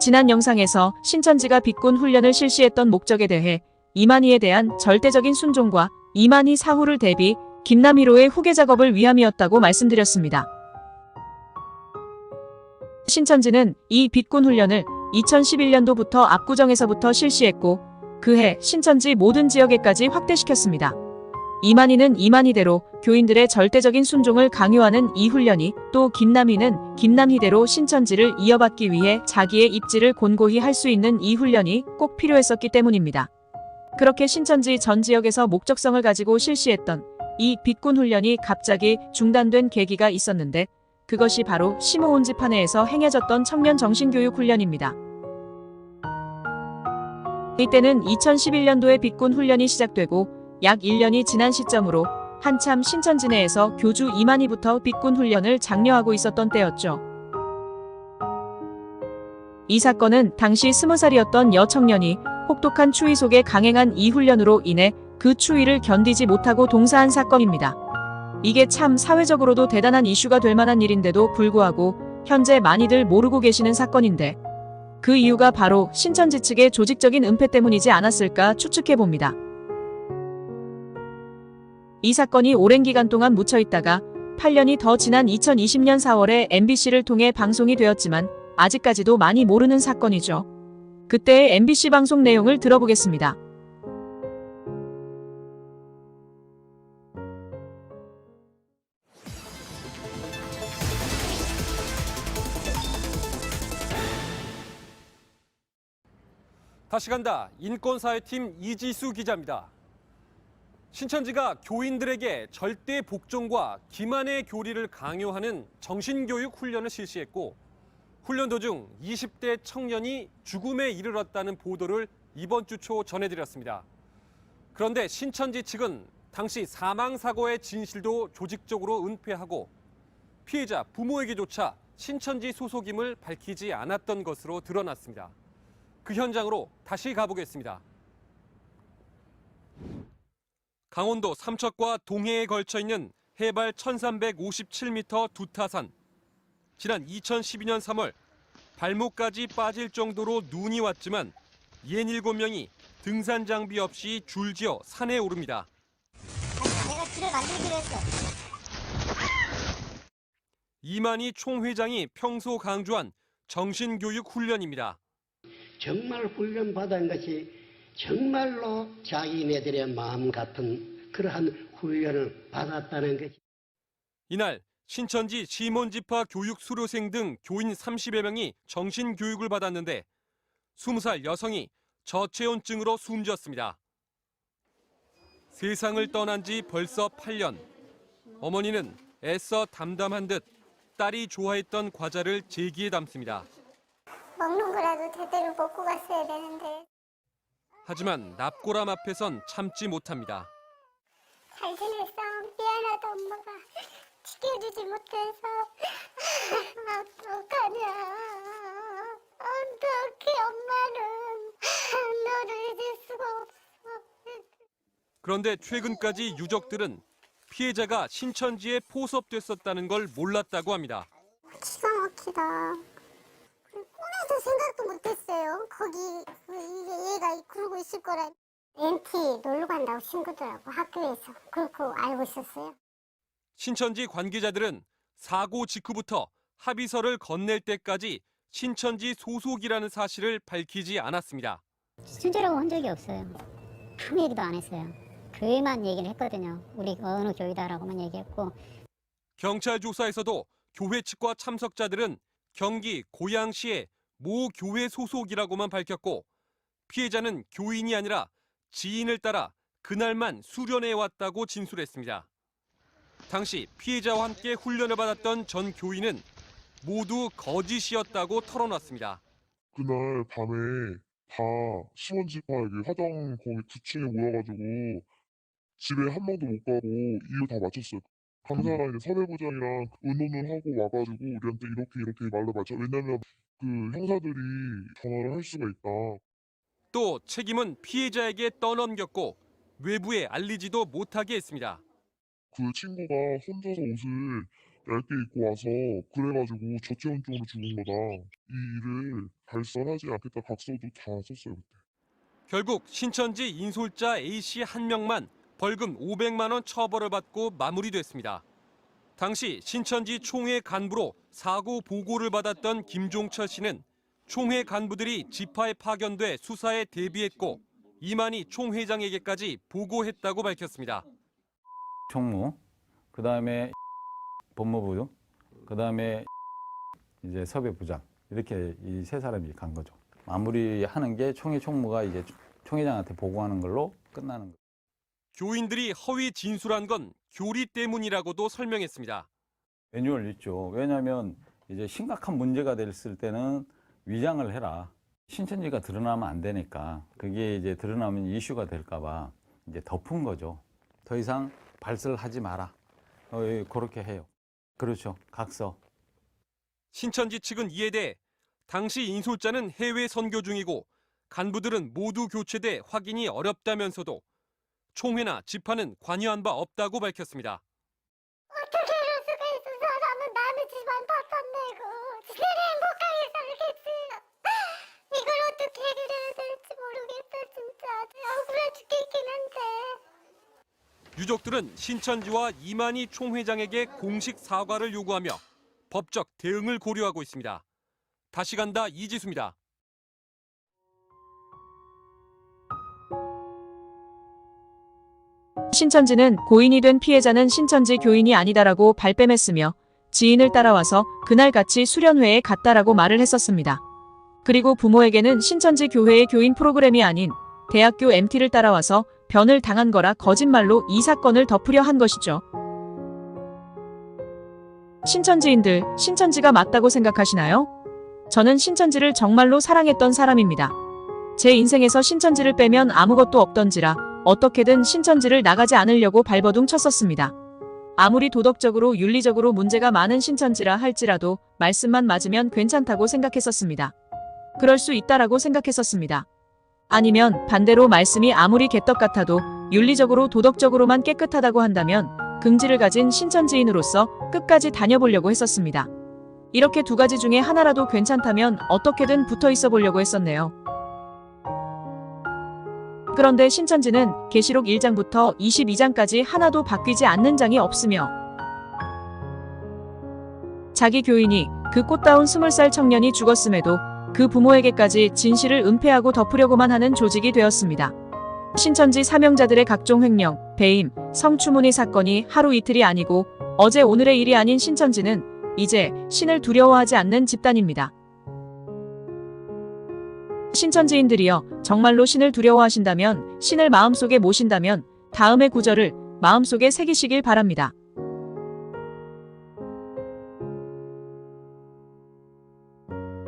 지난 영상에서 신천지가 비꾼 훈련을 실시했던 목적에 대해 이만희에 대한 절대적인 순종과 이만희 사후를 대비 김남희로의 후계 작업을 위함이었다고 말씀드렸습니다. 신천지는 이 비꾼 훈련을 2011년도부터 압구정에서부터 실시했고 그해 신천지 모든 지역에까지 확대시켰습니다. 이만희는 이만희대로 교인들의 절대적인 순종을 강요하는 이 훈련이 또 김남희는 김남희대로 신천지를 이어받기 위해 자기의 입지를 곤고히 할 수 있는 이 훈련이 꼭 필요했었기 때문입니다. 그렇게 신천지 전 지역에서 목적성을 가지고 실시했던 이 비꾼 훈련이 갑자기 중단된 계기가 있었는데 그것이 바로 심호온지판회에서 행해졌던 청년 정신교육 훈련입니다. 이때는 2011년도에 비꾼 훈련이 시작되고 약 1년이 지난 시점으로 한참 신천지 내에서 교주 이만희부터 비꾼 훈련을 장려하고 있었던 때였죠. 이 사건은 당시 20살이었던 여청년이 혹독한 추위 속에 강행한 이 훈련으로 인해 그 추위를 견디지 못하고 동사한 사건입니다. 이게 참 사회적으로도 대단한 이슈가 될 만한 일인데도 불구하고 현재 많이들 모르고 계시는 사건인데 그 이유가 바로 신천지 측의 조직적인 은폐 때문이지 않았을까 추측해봅니다. 이 사건이 오랜 기간 동안 묻혀있다가 8년이 더 지난 2020년 4월에 MBC를 통해 방송이 되었지만 아직까지도 많이 모르는 사건이죠. 그때의 MBC 방송 내용을 들어보겠습니다. 다시 간다. 인권사회팀 이지수 기자입니다. 신천지가 교인들에게 절대 복종과 기만의 교리를 강요하는 정신교육 훈련을 실시했고 훈련 도중 20대 청년이 죽음에 이르렀다는 보도를 이번 주 초 전해드렸습니다. 그런데 신천지 측은 당시 사망사고의 진실도 조직적으로 은폐하고 피해자 부모에게조차 신천지 소속임을 밝히지 않았던 것으로 드러났습니다. 그 현장으로 다시 가보겠습니다. 강원도 삼척과 동해에 걸쳐 있는 해발 1357m 두타산. 지난 2012년 3월 발목까지 빠질 정도로 눈이 왔지만 67명이 등산 장비 없이 줄지어 산에 오릅니다. 내가 길을 만들기로 했어. 이만희 총회장이 평소 강조한 정신교육 훈련입니다. 정말 훈련받은 것이 정말로 자기네들의 마음 같은 그러한 훈련을 받았다는 것이. 이날 신천지 시몬지파 교육 수료생 등 교인 30여 명이 정신교육을 받았는데 20살 여성이 저체온증으로 숨졌습니다. 세상을 떠난 지 벌써 8년. 어머니는 애써 담담한 듯 딸이 좋아했던 과자를 제기에 담습니다. 먹는 거라도 제대로 먹고 갔어야 되는데. 하지만 납골함 앞에선 참지 못합니다. 잘 지냈어. 미안하다 엄마가 지켜주지 못해서. 어떡하냐. 어떻게 엄마는 너를 잊을 수가 없어. 그런데 최근까지 유족들은 피해자가 신천지에 포섭됐었다는 걸 몰랐다고 합니다. 기가 막히다. 꿈에도 생각도 못했어요. 거기 얘가 그러고 있을 거라. MT 놀러 간다고 친구들하고 학교에서 그렇고 알고 있었어요. 신천지 관계자들은 사고 직후부터 합의서를 건넬 때까지 신천지 소속이라는 사실을 밝히지 않았습니다. 신천지라고 한 적이 없어요. 아무 얘기도 안 했어요. 교회만 얘기를 했거든요. 우리 어느 교회다라고만 얘기했고. 경찰 조사에서도 교회 측과 참석자들은 경기 고양시의 모 교회 소속이라고만 밝혔고 피해자는 교인이 아니라 지인을 따라 그날만 수련해 왔다고 진술했습니다. 당시 피해자와 함께 훈련을 받았던 전 교인은 모두 거짓이었다고 털어놨습니다. 그날 밤에 다 시원지파 화장 거기 9층에 모여가지고 집에 한 명도 못 가고 이유 다 맞췄어요. 강사가 이제 사회부장이랑 의논을 하고 와가지고 우리한테 이렇게 말로 맞춰. 왜냐면 그 형사들이 전화를 할 수가 있다. 또 책임은 피해자에게 떠넘겼고 외부에 알리지도 못하게 했습니다. 그 친구가 혼자서 옷을 얇게 입고 와서 그래가지고 저체온증으로 죽은 거다. 이 일을 발설하지 않겠다 각서도 다 썼어요 그때. 결국 신천지 인솔자 A씨 한 명만 벌금 500만 원 처벌을 받고 마무리됐습니다. 당시 신천지 총회 간부로 사고 보고를 받았던 김종철 씨는 총회 간부들이 지파에 파견돼 수사에 대비했고 이만희 총회장에게까지 보고했다고 밝혔습니다. 총무, 그 다음에 법무부, 그 다음에 이제 섭외부장 이렇게 이 세 사람이 간 거죠. 마무리하는 게 총회 총무가 이제 총회장한테 보고하는 걸로 끝나는 거예요. 교인들이 허위 진술한 건 교리 때문이라고도 설명했습니다. 매뉴얼 있죠. 왜냐하면 이제 심각한 문제가 됐을 때는 위장을 해라. 신천지가 드러나면 안 되니까 그게 이제 드러나면 이슈가 될까 봐 이제 덮은 거죠. 더 이상 발설하지 마라. 그렇게 해요. 그렇죠. 각서. 신천지 측은 이에 대해 당시 인솔자는 해외 선교 중이고 간부들은 모두 교체돼 확인이 어렵다면서도 총회나 지파는 관여한 바 없다고 밝혔습니다. 어떻게 이럴 수가 있어. 사람은 남의 집안 탓한내고 지들이 행복하게 살겠지요. 이걸 어떻게 해결해야 될지 모르겠어 진짜. 억울해 죽겠긴 한데. 유족들은 신천지와 이만희 총회장에게 공식 사과를 요구하며 법적 대응을 고려하고 있습니다. 다시 간다 이지수입니다. 신천지는 고인이 된 피해자는 신천지 교인이 아니다라고 발뺌했으며 지인을 따라와서 그날 같이 수련회에 갔다라고 말을 했었습니다. 그리고 부모에게는 신천지 교회의 교인 프로그램이 아닌 대학교 MT를 따라와서 변을 당한 거라 거짓말로 이 사건을 덮으려 한 것이죠. 신천지인들, 신천지가 맞다고 생각하시나요? 저는 신천지를 정말로 사랑했던 사람입니다. 제 인생에서 신천지를 빼면 아무것도 없던지라 어떻게든 신천지를 나가지 않으려고 발버둥 쳤었습니다. 아무리 도덕적으로 윤리적으로 문제가 많은 신천지라 할지라도 말씀만 맞으면 괜찮다고 생각했었습니다. 그럴 수 있다라고 생각했었습니다. 아니면 반대로 말씀이 아무리 개떡 같아도 윤리적으로 도덕적으로만 깨끗하다고 한다면 긍지를 가진 신천지인으로서 끝까지 다녀보려고 했었습니다. 이렇게 두 가지 중에 하나라도 괜찮다면 어떻게든 붙어 있어 보려고 했었네요. 그런데 신천지는 계시록 1장부터 22장까지 하나도 바뀌지 않는 장이 없으며 자기 교인이 그 꽃다운 20살 청년이 죽었음에도 그 부모에게까지 진실을 은폐하고 덮으려고만 하는 조직이 되었습니다. 신천지 사명자들의 각종 횡령, 배임, 성추문의 사건이 하루 이틀이 아니고 어제 오늘의 일이 아닌 신천지는 이제 신을 두려워하지 않는 집단입니다. 신천지인들이여 정말로 신을 두려워하신다면, 신을 마음속에 모신다면 다음의 구절을 마음속에 새기시길 바랍니다.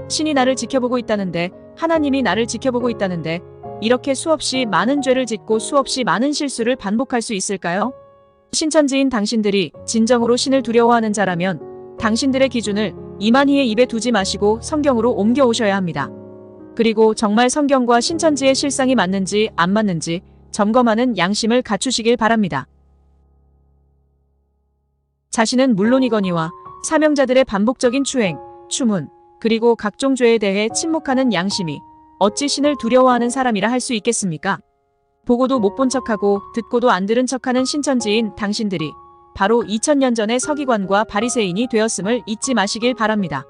신이 나를 지켜보고 있다는데, 하나님이 나를 지켜보고 있다는데 이렇게 수없이 많은 죄를 짓고 수없이 많은 실수를 반복할 수 있을까요? 신천지인 당신들이 진정으로 신을 두려워하는 자라면 당신들의 기준을 이만희의 입에 두지 마시고 성경으로 옮겨오셔야 합니다. 그리고 정말 성경과 신천지의 실상이 맞는지 안 맞는지 점검하는 양심을 갖추시길 바랍니다. 자신은 물론이거니와 사명자들의 반복적인 추행, 추문, 그리고 각종 죄에 대해 침묵하는 양심이 어찌 신을 두려워하는 사람이라 할 수 있겠습니까? 보고도 못 본 척하고 듣고도 안 들은 척하는 신천지인 당신들이 바로 2000년 전의 서기관과 바리새인이 되었음을 잊지 마시길 바랍니다.